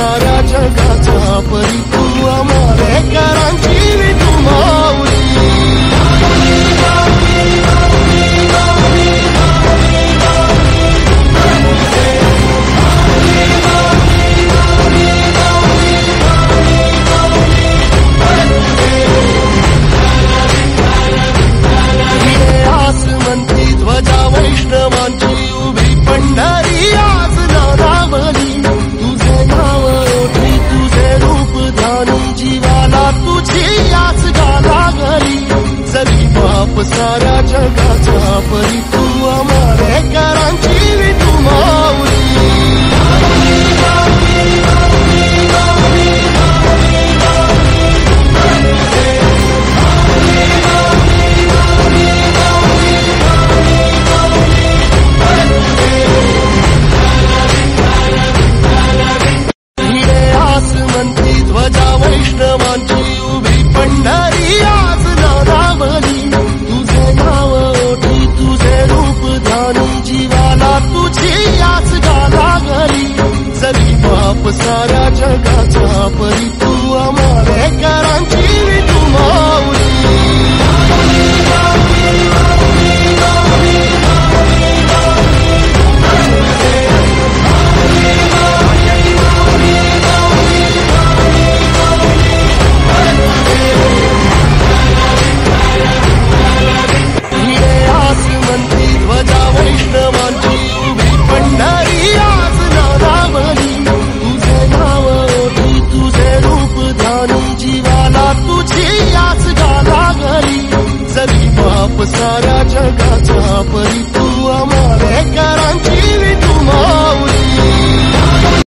साऱ्या जगाचा परी तू आंबेडकरांची विठू माऊली आसमंती ध्वजा वैष्णवांची उभी पंढरी आज नारावली तुझे नाव ओठी तुझे रूप धानी जीवाला तुझी आस गाला घरी जरी बाप साऱ्या जगाचा परी तू आंबेडकरांची विठू माऊली आसमंती ध्वजा वैष्णवांची उभी पंढरी आज नारावली तुझे नाव ओठी तुझे रूप धानी जीवाला तुझी आस गाला घरी जरी बाप साऱ्या जगाचा परी तू आंबेडकरांची